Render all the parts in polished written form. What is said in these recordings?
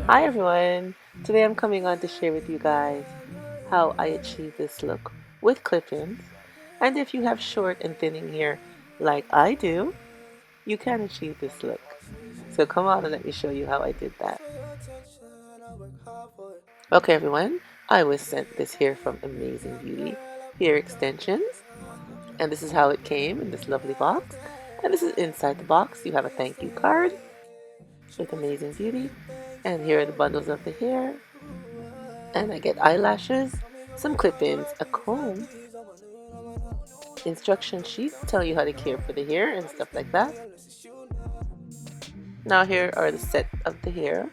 Hi everyone! Today I'm coming on to share with you guys how I achieve this look with clip-ins. And if you have short and thinning hair like I do, you can achieve this look. So come on and let me show you how I did that. Okay everyone, I was sent this hair from Amazing Beauty Hair Extensions. And this is how it came in this lovely box. And this is inside the box. You have a thank you card with Amazing Beauty. And here are the bundles of the hair. And I get eyelashes, some clip-ins, a comb, instruction sheet tell you how to care for the hair and stuff like that. Now here are the set of the hair.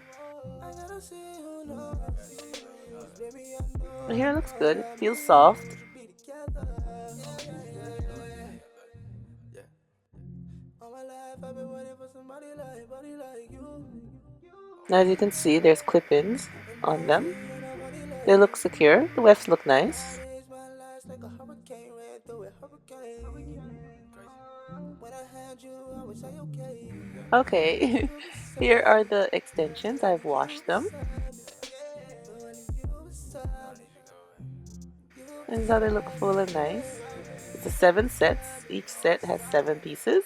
The hair looks good, it feels soft. Now as you can see, there's clip-ins on them. They look secure, the wefts look nice. Okay, here are the extensions. I've washed them. And so they look full and nice. It's a 7 sets. Each set has 7 pieces.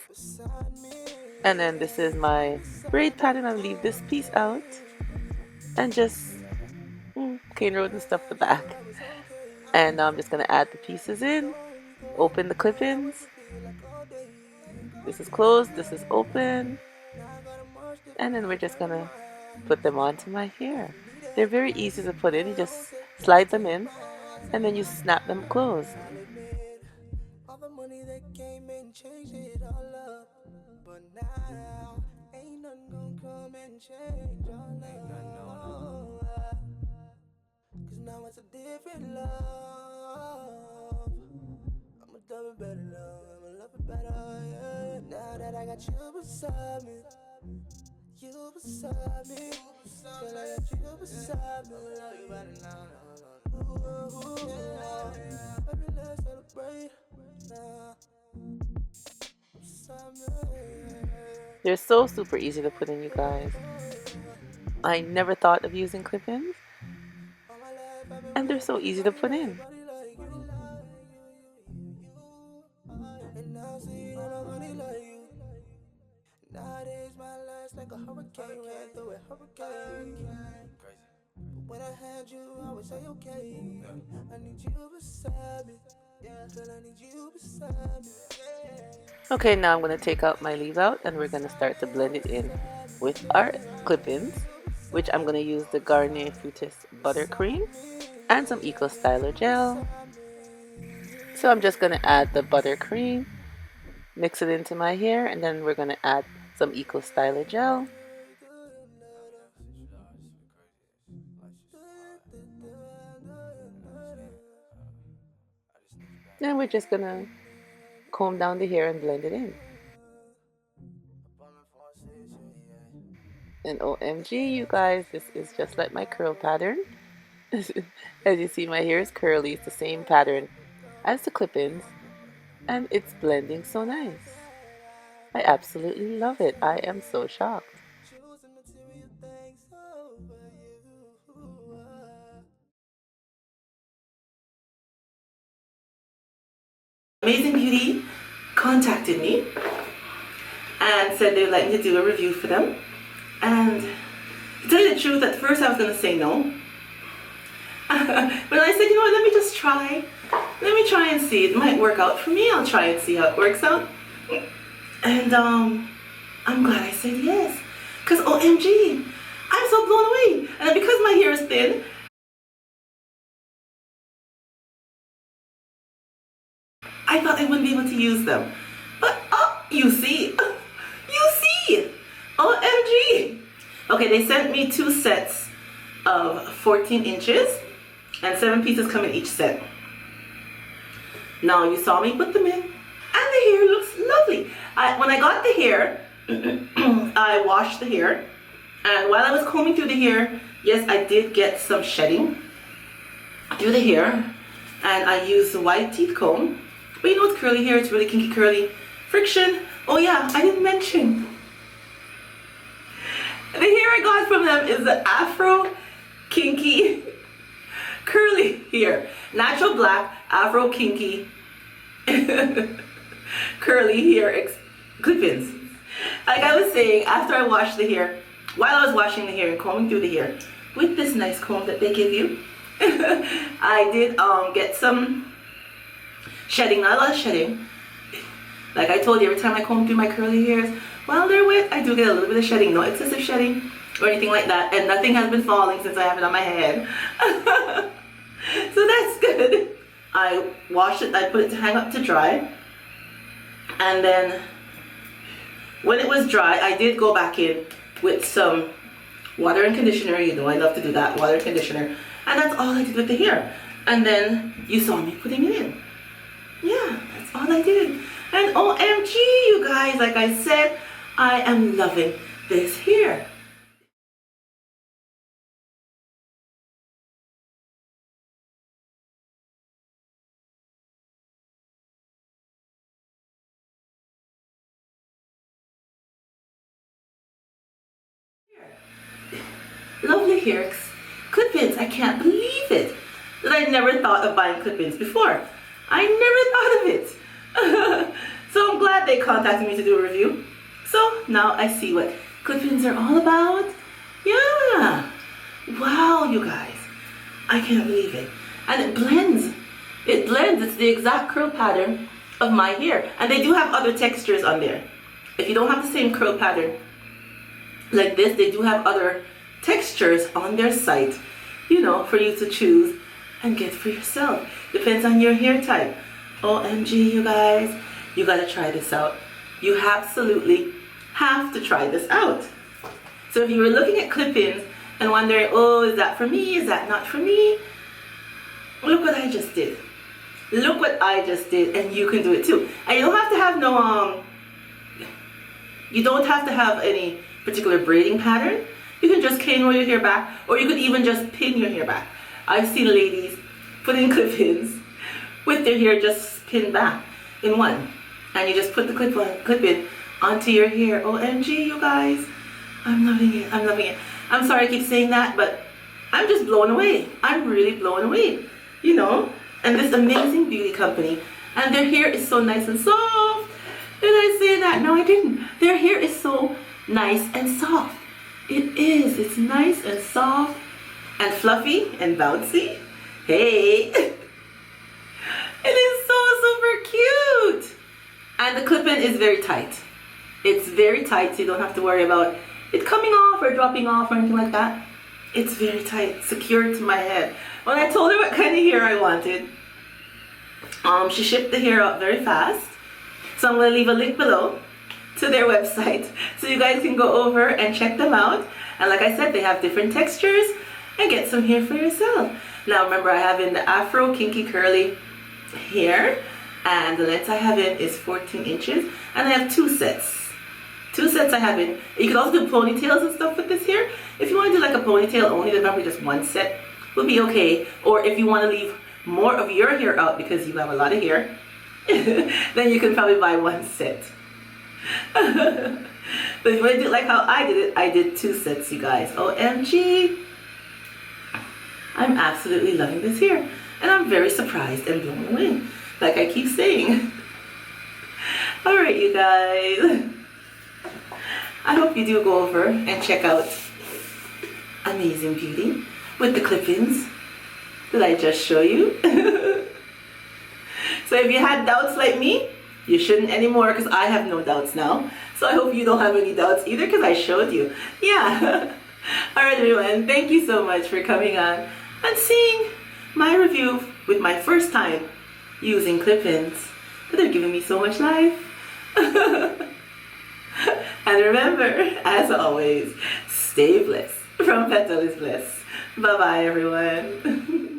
And then this is my braid pattern. I'll leave this piece out and just cane road and stuff the back. And now I'm just going to add the pieces in, open the clip-ins. This is closed, this is open. And then we're just going to put them onto my hair. They're very easy to put in. You just slide them in and then you snap them closed. Now it's a different love. I'ma love it better, love. I'ma love it better, yeah. Now that I got you beside me, you beside me, girl, I got you beside me. I'ma love you better now. Baby, let's celebrate now. They're so super easy to put in, you guys. I never thought of using clip-ins, and they're so easy to put in. Nowadays my life's like a hurricane, ran through it, hurricane. When I had you, I would say okay. I need you beside me. Girl, I need you beside me. Okay, now I'm going to take out my leave out and we're going to start to blend it in with our clip-ins, which I'm going to use the Garnier Fructis Buttercream and some Eco Styler Gel. So I'm just going to add the buttercream, mix it into my hair, and then we're going to add some Eco Styler Gel. Then we're just going to comb down the hair and blend it in. And OMG, you guys, this is just like my curl pattern. As you see, my hair is curly. It's the same pattern as the clip-ins, and it's blending so nice. I absolutely love it. I am so shocked. Amazing Beauty contacted me and said they would like me to do a review for them. And to tell you the truth, at first I was going to say no. But I said, you know what, let me just try. Let me try and see. It might work out for me. I'll try and see how it works out. And I'm glad I said yes. Because OMG, I'm so blown away. And because my hair is thin, I thought I wouldn't be able to use them. But you see. You see. OMG. Okay, they sent me 2 sets of 14 inches and 7 pieces come in each set. Now you saw me put them in and the hair looks lovely. When I got the hair, I washed the hair, and while I was combing through the hair, yes, I did get some shedding through the hair, and I used the white teeth comb. But you know, it's curly hair, it's really kinky curly. Friction. Oh yeah, I didn't mention I got from them is the Afro Kinky curly hair. Natural black Afro Kinky curly hair clip-ins. Like I was saying, after I washed the hair, while I was washing the hair and combing through the hair with this nice comb that they give you, I did get some shedding, not a lot of shedding. Like I told you, every time I comb through my curly hairs, while they're wet, I do get a little bit of shedding, no excessive shedding or anything like that, and nothing has been falling since I have it on my head. So that's good. I washed it, I put it to hang up to dry, and then when it was dry, I did go back in with some water and conditioner. You know I love to do that, water and conditioner, and that's all I did with the hair. And then you saw me putting it in. Yeah, that's all I did. And OMG, you guys, like I said, I am loving this hair. Lovely hair clip-ins. I can't believe it that I never thought of buying clip-ins before. I never thought of it. So I'm glad they contacted me to do a review. So now I see what clip-ins are all about. Yeah. Wow, you guys. I can't believe it. And it blends. It blends. It's the exact curl pattern of my hair. And they do have other textures on there. If you don't have the same curl pattern like this, they do have other textures on their site, you know, for you to choose and get for yourself. Depends on your hair type. OMG, you guys, you gotta try this out. You absolutely have to try this out. So if you were looking at clip-ins and wondering, oh, is that for me? Is that not for me? Look what I just did. Look what I just did, and you can do it too. And you don't have to have no you don't have to have any particular braiding pattern. You can just cane roll your hair back, or you could even just pin your hair back. I've seen ladies put in clip-ins with their hair just pinned back in one, and you just put the clip-in onto your hair. OMG, you guys, I'm loving it. I'm loving it. I'm sorry I keep saying that, but I'm just blown away. I'm really blown away, you know. And this Amazing Beauty company, and their hair is so nice and soft. Did I say that? No, I didn't. Their hair is so nice and soft. It is. It's nice and soft and fluffy and bouncy. Hey. It is so super cute. And the clip-in is very tight. It's very tight, so you don't have to worry about it coming off or dropping off or anything like that. It's very tight, secured to my head. When I told her what kind of hair I wanted, she shipped the hair out very fast. So I'm going to leave a link below to their website so you guys can go over and check them out. And like I said, they have different textures, and get some hair for yourself. Now remember, I have in the Afro Kinky curly hair, and the length I have in is 14 inches, and I have two sets. Two sets I have in. You can also do ponytails and stuff with this hair. If you want to do like a ponytail only, then probably just one set will be okay. Or if you want to leave more of your hair out because you have a lot of hair, then you can probably buy one set. But if you want to do it like how I did it, I did two sets, you guys. OMG. I'm absolutely loving this hair. And I'm very surprised and blown away, like I keep saying. Alright, you guys. I hope you do go over and check out Amazing Beauty with the clip-ins that I just show you. So if you had doubts like me, you shouldn't anymore, because I have no doubts now. So I hope you don't have any doubts either, because I showed you. Yeah. Alright everyone, thank you so much for coming on and seeing my review with my first time using clip-ins. They're giving me so much life. And remember, as always, stay blessed. From Petal is Bliss. Bye-bye, everyone.